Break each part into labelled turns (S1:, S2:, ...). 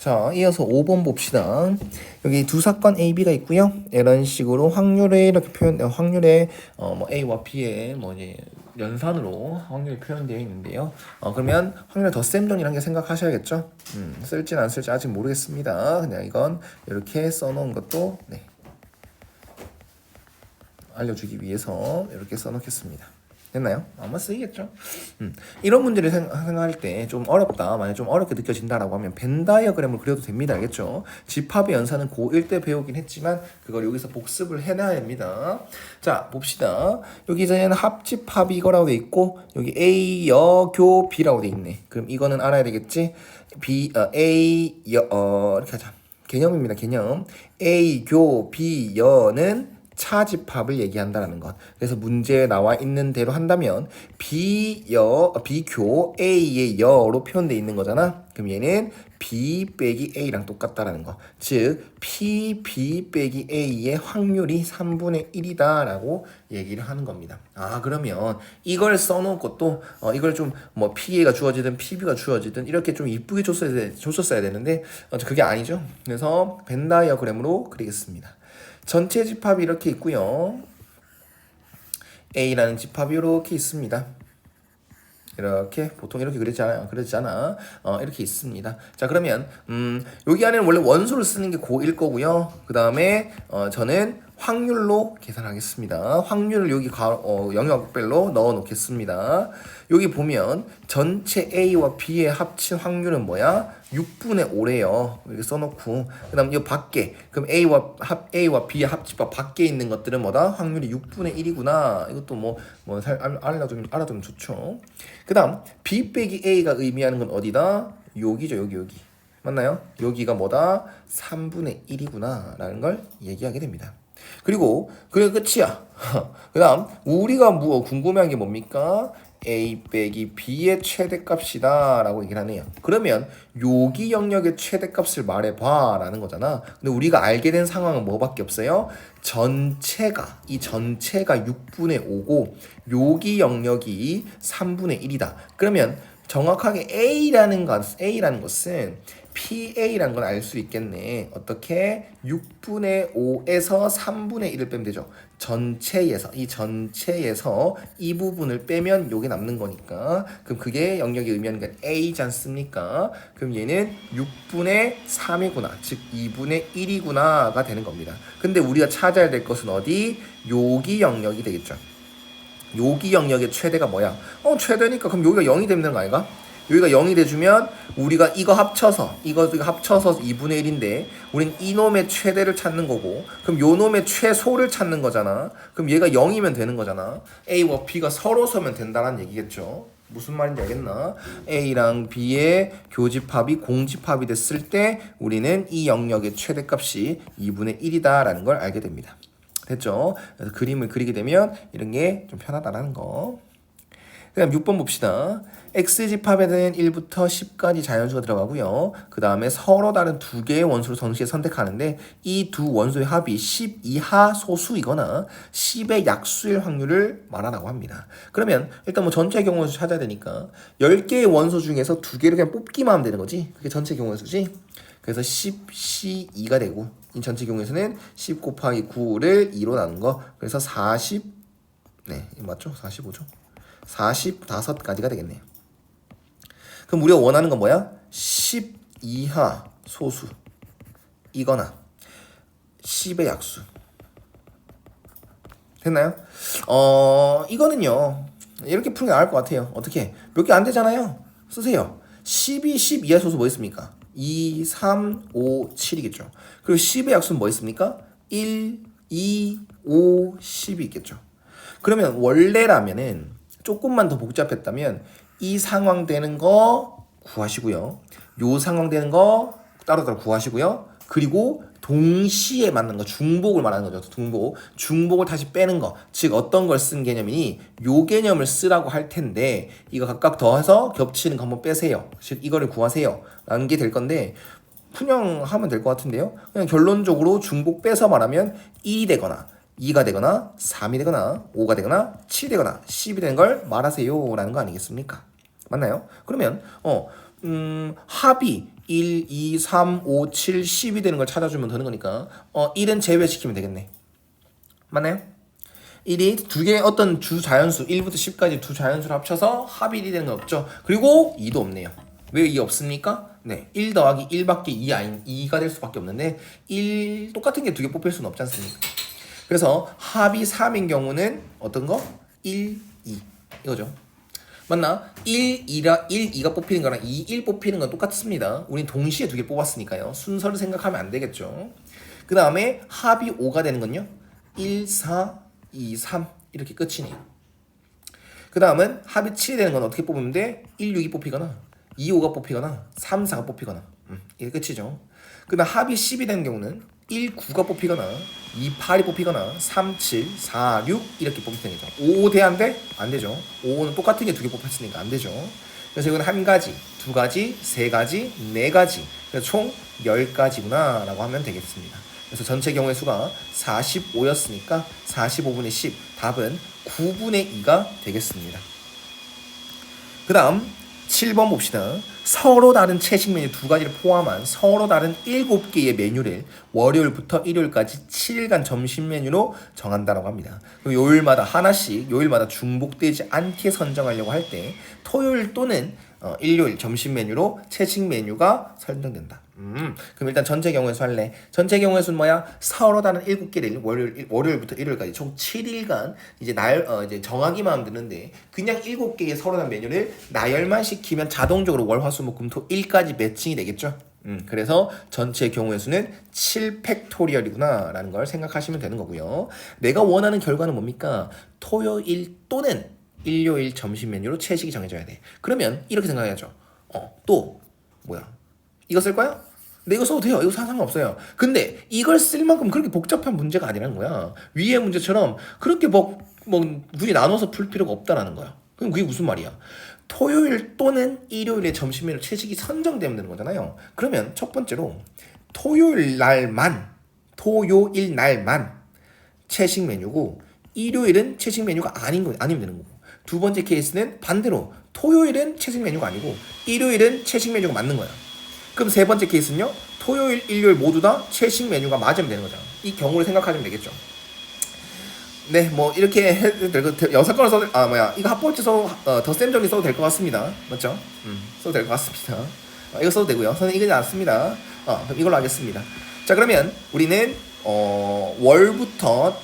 S1: 자, 이어서 5번 봅시다. 여기 두 사건 A, B가 있고요. 이런 식으로 확률에 이렇게 확률에 뭐 A와 B의 뭐 이제 연산으로 확률이 표현되어 있는데요. 그러면 확률 덧셈전이라는 게 생각하셔야겠죠. 쓸지 안 쓸지 아직 모르겠습니다. 그냥 이건 이렇게 써놓은 것도 알려주기 위해서 이렇게 써놓겠습니다. 됐나요? 아마 쓰이겠죠. 이런 문제를 생각할 때 좀 어렵다, 만약 좀 어렵게 느껴진다라고 하면 벤 다이어그램을 그려도 됩니다. 알겠죠? 집합의 연산은 고1 때 배우긴 했지만 그걸 여기서 복습을 해놔야 됩니다. 자, 봅시다. 여기 이제는 합집합이 이거라고 돼 있고 여기 A, 여, 교, B라고 돼 있네. 그럼 이거는 알아야 되겠지? A, 여, 이렇게 하자. 개념입니다. 개념. A, 교, B, 여는 차집합을 얘기한다라는 것. 그래서 문제에 나와 있는 대로 한다면 B교 A의 여로 표현되어 있는 거잖아. 그럼 얘는 B 빼기 A랑 똑같다라는 거. 즉 P, B 빼기 A의 확률이 3분의 1이다 라고 얘기를 하는 겁니다. 그러면 이걸 써놓은 것도 이걸 좀 뭐 PA가 주어지든 PB가 주어지든 이렇게 좀 이쁘게 줬었어야 되는데 그게 아니죠. 그래서 벤 다이어그램으로 그리겠습니다. 전체 집합이 이렇게 있고요. A라는 집합이 이렇게 있습니다. 이렇게 보통 이렇게 그러잖아. 이렇게 있습니다. 자, 그러면 여기 안에는 원래 원소를 쓰는 게 고1 거고요. 그 다음에 저는 확률로 계산하겠습니다. 확률을 여기 영역별로 넣어 놓겠습니다. 여기 보면 전체 A와 B의 합친 확률은 뭐야? 6분의 5래요. 이렇게 써놓고 그 다음 이 밖에 그럼 A와 B의 합집합 밖에 있는 것들은 뭐다? 확률이 6분의 1이구나. 이것도 알아두면 좋죠. 그 다음 B 빼기 A가 의미하는 건 어디다? 여기죠. 여기 맞나요? 여기가 뭐다? 3분의 1이구나 라는 걸 얘기하게 됩니다. 그리고 그게 끝이야. 그 다음 우리가 궁금한 게 뭡니까? A 빼기 B의 최대값이다 라고 얘기를 하네요. 그러면 여기 영역의 최대값을 말해봐 라는 거잖아. 근데 우리가 알게 된 상황은 뭐밖에 없어요? 이 전체가 6분의 5고 여기 영역이 3분의 1이다. 그러면 정확하게 A라는 것은 PA라는 걸 알 수 있겠네. 어떻게? 6분의 5에서 3분의 1을 빼면 되죠. 이 전체에서 이 부분을 빼면 요게 남는 거니까. 그럼 그게 영역이 의미하는 게 A지 않습니까? 그럼 얘는 6분의 3이구나. 즉 2분의 1이구나가 되는 겁니다. 근데 우리가 찾아야 될 것은 어디? 여기 영역이 되겠죠. 여기 영역의 최대가 뭐야? 최대니까 그럼 여기가 0이 되는 거 아닌가? 여기가 0이 돼주면 우리가 이거 합쳐서 2분의 1인데 우린 이놈의 최대를 찾는 거고 그럼 요놈의 최소를 찾는 거잖아. 그럼 얘가 0이면 되는 거잖아. A와 B가 서로 서면 된다는 얘기겠죠. 무슨 말인지 알겠나? A랑 B의 교집합이 공집합이 됐을 때 우리는 이 영역의 최대값이 2분의 1이다 라는 걸 알게 됩니다. 됐죠? 그래서 그림을 그리게 되면 이런 게 좀 편하다라는 거. 그 다음 6번 봅시다. X집합에는 1부터 10까지 자연수가 들어가고요. 그 다음에 서로 다른 두 개의 원수를 동시에 선택하는데 이 두 원수의 합이 10 이하 소수이거나 10의 약수일 확률을 말하라고 합니다. 그러면 일단 뭐 전체 경우수 찾아야 되니까 10개의 원소 중에서 두 개를 그냥 뽑기만 하면 되는 거지. 그게 전체 경우수지. 그래서 10C2가 되고 이 전체 경우에서는 10 곱하기 9를 2로 나눈 거. 그래서 40 맞죠? 45죠. 45가지가 되겠네요. 그럼 우리가 원하는 건 뭐야? 10 이하 소수 이거나 10의 약수. 됐나요? 이거는요. 이렇게 푸는 게 나을 것 같아요. 어떻게? 몇 개 안 되잖아요. 쓰세요. 10이 10 이하 소수 뭐 있습니까? 2, 3, 5, 7이겠죠. 그리고 10의 약수는 뭐 있습니까? 1, 2, 5, 10이 있겠죠. 그러면 원래라면은 조금만 더 복잡했다면 이 상황 되는 거 구하시고요. 요 상황 되는 거 따로따로 구하시고요. 그리고 동시에 맞는 거 중복을 말하는 거죠. 중복을 다시 빼는 거. 즉 어떤 걸 쓴 개념이니 요 개념을 쓰라고 할 텐데 이거 각각 더해서 겹치는 거 한번 빼세요. 즉 이거를 구하세요. 라는 게 될 건데 그냥 하면 될 것 같은데요. 그냥 결론적으로 중복 빼서 말하면 1이 되거나 2가 되거나 3이 되거나 5가 되거나 7이 되거나 10이 되는 걸 말하세요 라는 거 아니겠습니까? 맞나요? 그러면 합이 1, 2, 3, 5, 7, 10이 되는 걸 찾아주면 되는 거니까 1은 제외시키면 되겠네. 맞나요? 1이 두 개의 어떤 주 자연수 1부터 10까지 두 자연수를 합쳐서 합이 1이 되는 건 없죠. 그리고 2도 없네요. 왜 2 없습니까? 네, 1 더하기 1밖에 2 아닌 2가 될 수밖에 없는데 1 똑같은 게 두 개 뽑힐 수는 없지 않습니까? 그래서 합이 3인 경우는 어떤 거? 1, 2 이거죠. 맞나? 1, 2가 뽑히는 거랑 2, 1 뽑히는 건 똑같습니다. 우린 동시에 두 개 뽑았으니까요. 순서를 생각하면 안 되겠죠. 그 다음에 합이 5가 되는 건요. 1, 4, 2, 3 이렇게 끝이네요. 그 다음은 합이 7이 되는 건 어떻게 뽑으면 돼? 1, 6이 뽑히거나 2, 5가 뽑히거나 3, 4가 뽑히거나 이게 끝이죠. 그 다음 합이 10이 되는 경우는 1, 9가 뽑히거나 2, 8이 뽑히거나 3, 7, 4, 6 이렇게 뽑히는 거죠. 5 돼? 안 돼? 안 되죠. 5는 똑같은 게 두 개 뽑혔으니까 안 되죠. 그래서 이건 한 가지, 두 가지, 세 가지, 네 가지. 그래서 총 10가지구나 라고 하면 되겠습니다. 그래서 전체 경우의 수가 45였으니까 45분의 10 답은 9분의 2가 되겠습니다. 그 다음 7번 봅시다. 서로 다른 채식 메뉴 두 가지를 포함한 서로 다른 7개의 메뉴를 월요일부터 일요일까지 7일간 점심 메뉴로 정한다라고 합니다. 요일마다 하나씩 요일마다 중복되지 않게 선정하려고 할 때 토요일 또는 일요일 점심 메뉴로 채식 메뉴가 설정된다. 그럼 일단 전체 경우의 수 할래. 전체 경우의 수는 뭐야? 서로 다른 7개를 월요일부터 일요일까지 총 7일간 이제 이제 정하기만 하면 되는데 그냥 7개의 서로 다른 메뉴를 나열만 시키면 자동적으로 월, 화, 수, 목, 금, 토, 일까지 매칭이 되겠죠. 그래서 전체 경우의 수는 7팩토리얼이구나 라는 걸 생각하시면 되는 거고요. 내가 원하는 결과는 뭡니까? 토요일 또는 일요일 점심 메뉴로 채식이 정해져야 돼. 그러면 이렇게 생각해야죠. 또 뭐야? 이거 쓸 거야? 근데 이거 써도 돼요. 이거 상관없어요. 근데 이걸 쓸 만큼 그렇게 복잡한 문제가 아니라는 거야. 위의 문제처럼 그렇게 굳이 나눠서 풀 필요가 없다라는 거야. 그럼 그게 무슨 말이야? 토요일 또는 일요일에 점심 메뉴 채식이 선정되면 되는 거잖아요. 그러면 첫 번째로 토요일 날만 채식 메뉴고 일요일은 채식 메뉴가 아니면 되는 거고. 두 번째 케이스는 반대로 토요일은 채식 메뉴가 아니고 일요일은 채식 메뉴가 맞는 거야. 그럼 세 번째 케이스는요. 토요일, 일요일 모두 다 채식 메뉴가 맞으면 되는 거잖아. 이 경우를 생각하시면 되겠죠. 네, 뭐 이렇게 해도 될 것 같아요. 영사건을 써도 이거 합법지 더쌤 정리 써도 될 것 같습니다. 맞죠? 써도 될 것 같습니다. 이거 써도 되고요. 저는 이거지 않습니다. 그럼 이걸로 하겠습니다. 자, 그러면 우리는 월부터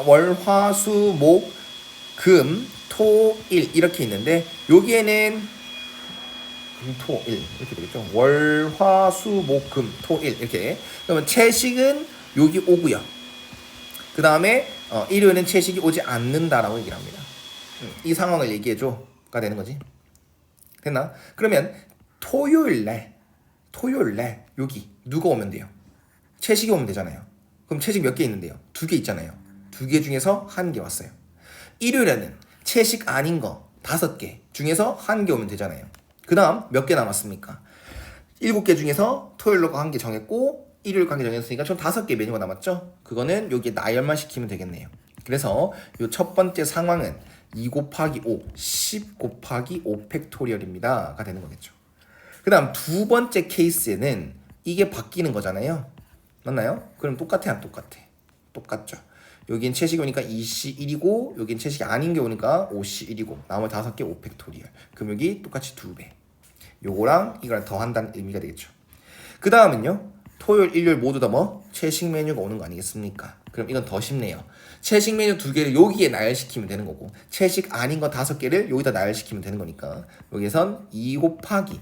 S1: 월, 화, 수, 목, 금, 토, 일 이렇게 있는데 여기에는 토, 일 이렇게 되겠죠. 월, 화, 수, 목, 금, 토, 일 이렇게. 그러면 채식은 여기 오고요. 그 다음에 일요일은 채식이 오지 않는다라고 얘기를 합니다. 이 상황을 얘기해줘가 되는 거지. 됐나? 그러면 토요일날 여기 누가 오면 돼요? 채식이 오면 되잖아요. 그럼 채식 몇 개 있는데요? 2개 있잖아요. 2개 중에서 1개 왔어요. 일요일에는 채식 아닌 거 5개 중에서 1개 오면 되잖아요. 그 다음 몇 개 남았습니까? 7개 중에서 토요일로 1개 정했고 일요일 1개 정했으니까 총 5개 메뉴가 남았죠? 그거는 여기에 나열만 시키면 되겠네요. 그래서 이 첫 번째 상황은 2 곱하기 5, 10 곱하기 5 팩토리얼입니다 가 되는 거겠죠. 그 다음 두 번째 케이스에는 이게 바뀌는 거잖아요. 맞나요? 그럼 똑같아 안 똑같아? 똑같죠. 여긴 채식이 오니까 2C1이고 여긴 채식이 아닌 게 오니까 5C1이고 나머지 5개 5팩토리얼. 그럼 여기 똑같이 2배. 요거랑 이거랑 더한다는 의미가 되겠죠. 그 다음은요. 토요일, 일요일 모두 다 채식 메뉴가 오는 거 아니겠습니까? 그럼 이건 더 쉽네요. 채식 메뉴 2개를 여기에 나열시키면 되는 거고 채식 아닌 거 5개를 여기다 나열시키면 되는 거니까 여기선 2 곱하기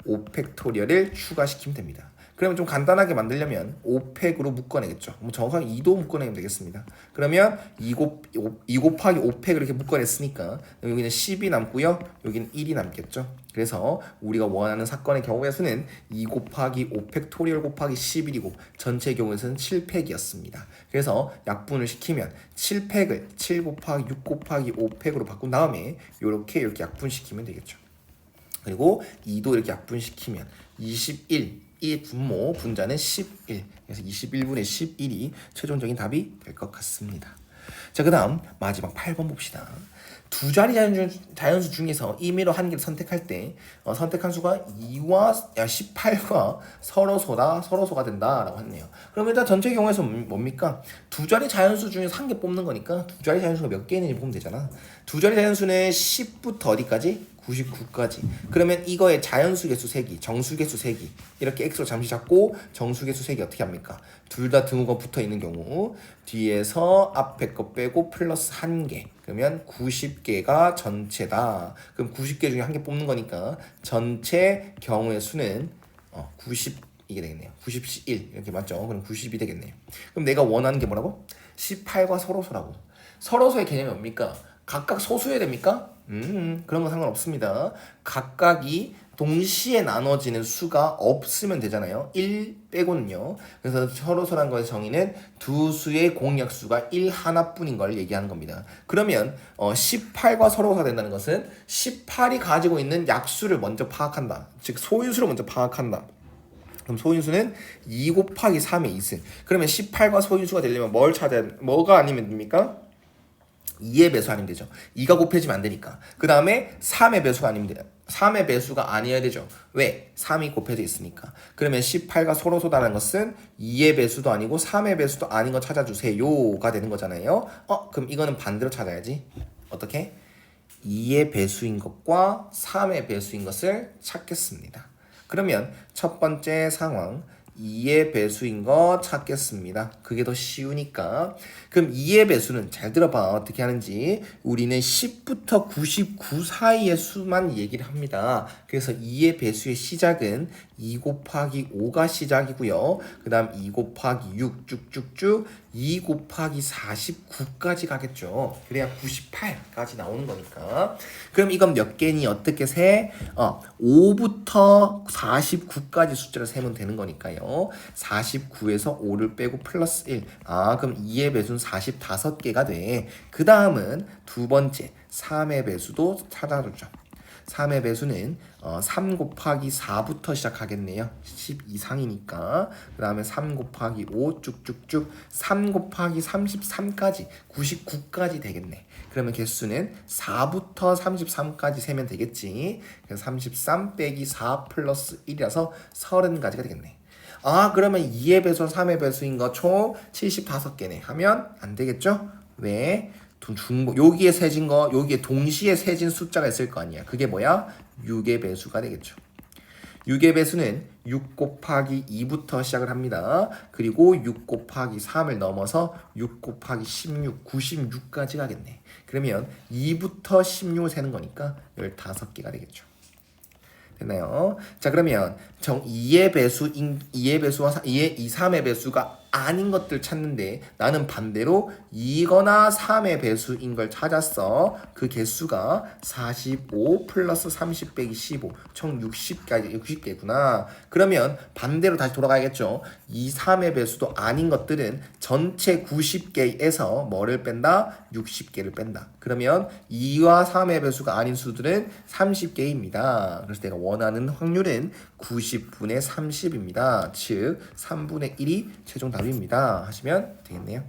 S1: 5팩토리얼을 추가시키면 됩니다. 그러면 좀 간단하게 만들려면 5팩으로 묶어내겠죠. 뭐 정확하게 2도 묶어내면 되겠습니다. 그러면 2 곱하기 5팩을 이렇게 묶어냈으니까 여기는 10이 남고요. 여기는 1이 남겠죠. 그래서 우리가 원하는 사건의 경우의 수는 2 곱하기 5팩토리얼 곱하기 11이고 전체 경우의 수는 7팩이었습니다. 그래서 약분을 시키면 7팩을 7 곱하기 6 곱하기 5팩으로 바꾼 다음에 이렇게 약분시키면 되겠죠. 그리고 2도 이렇게 약분시키면 21 이 분모 분자는 11 그래서 21분의 11이 최종적인 답이 될 것 같습니다. 자, 그 다음 마지막 8번 봅시다. 두 자리 자연수 중에서 임의로 한 개를 선택할 때 선택한 수가 18과 서로소가 된다라고 했네요. 그럼 일단 전체 경우에서 뭡니까? 두 자리 자연수 중에서 한 개 뽑는 거니까 두 자리 자연수가 몇 개 있는지 보면 되잖아. 두 자리 자연수는 10부터 어디까지? 99까지. 그러면 이거의 자연수 개수 3개, 정수 개수 3개. 이렇게 x로 잠시 잡고 정수 개수 3개 어떻게 합니까? 둘 다 등호가 붙어 있는 경우 뒤에서 앞에 거 빼고 플러스 1개. 그러면 90개가 전체다. 그럼 90개 중에 한 개 뽑는 거니까 전체 경우의 수는 90 이게 되겠네요. 90C1 이렇게 맞죠? 그럼 90이 되겠네요. 그럼 내가 원하는 게 뭐라고? 18과 서로소라고. 서로소의 개념이 뭡니까? 각각 소수해야 됩니까? 그런 건 상관없습니다. 각각이 동시에 나눠지는 수가 없으면 되잖아요. 1 빼고는요. 그래서 서로소란 거의 정의는 두 수의 공약수가 1 하나뿐인 걸 얘기하는 겁니다. 그러면 18과 서로소가 된다는 것은 18이 가지고 있는 약수를 먼저 파악한다. 즉 소인수를 먼저 파악한다. 그럼 소인수는 2 곱하기 3의 2승. 그러면 18과 소인수가 되려면 뭐가 아니면 됩니까? 2의 배수 아니면 되죠. 2가 곱해지면 안 되니까. 그 다음에 3의 배수가 아니면 돼요. 3의 배수가 아니어야 되죠. 왜? 3이 곱해져 있으니까. 그러면 18과 서로소다라는 것은 2의 배수도 아니고 3의 배수도 아닌 거 찾아주세요가 되는 거잖아요. 그럼 이거는 반대로 찾아야지. 어떻게? 2의 배수인 것과 3의 배수인 것을 찾겠습니다. 그러면 첫 번째 상황 2의 배수인 거 찾겠습니다. 그게 더 쉬우니까. 그럼 2의 배수는 잘 들어봐. 어떻게 하는지. 우리는 10부터 99 사이의 수만 얘기를 합니다. 그래서 2의 배수의 시작은 2 곱하기 5가 시작이고요. 그 다음 2 곱하기 6 쭉쭉쭉 2 곱하기 49까지 가겠죠. 그래야 98까지 나오는 거니까. 그럼 이건 몇 개니 어떻게 세? 5부터 49까지 숫자를 세면 되는 거니까요. 49에서 5를 빼고 플러스 1. 그럼 2의 배수는 45개가 돼. 그 다음은 두 번째 3의 배수도 찾아주죠. 3의 배수는 3 곱하기 4부터 시작하겠네요. 10 이상이니까. 그 다음에 3 곱하기 5 쭉쭉쭉 3 곱하기 33까지 99까지 되겠네. 그러면 개수는 4부터 33까지 세면 되겠지. 그래서 33 빼기 4 플러스 1이라서 30가지가 되겠네. 그러면 2의 배수, 3의 배수인 거 총 75개네 하면 안 되겠죠? 왜? 여기에 세진 거, 여기에 동시에 세진 숫자가 있을 거 아니야. 그게 뭐야? 6의 배수가 되겠죠. 6의 배수는 6 곱하기 2부터 시작을 합니다. 그리고 6 곱하기 3을 넘어서 6 곱하기 16, 96까지 가겠네. 그러면 2부터 16을 세는 거니까 15개가 되겠죠. 됐나요? 자, 그러면 2의 배수와 3의 배수가 아닌 것들 찾는데 나는 반대로 2거나 3의 배수인 걸 찾았어. 그 개수가 45 플러스 30 빼기 15 총 60개구나. 그러면 반대로 다시 돌아가야겠죠. 2, 3의 배수도 아닌 것들은 전체 90개에서 뭐를 뺀다? 60개를 뺀다. 그러면 2와 3의 배수가 아닌 수들은 30개입니다. 그래서 내가 원하는 확률은 90분의 30입니다. 즉 3분의 1이 최종 답입니다. 하시면 되겠네요.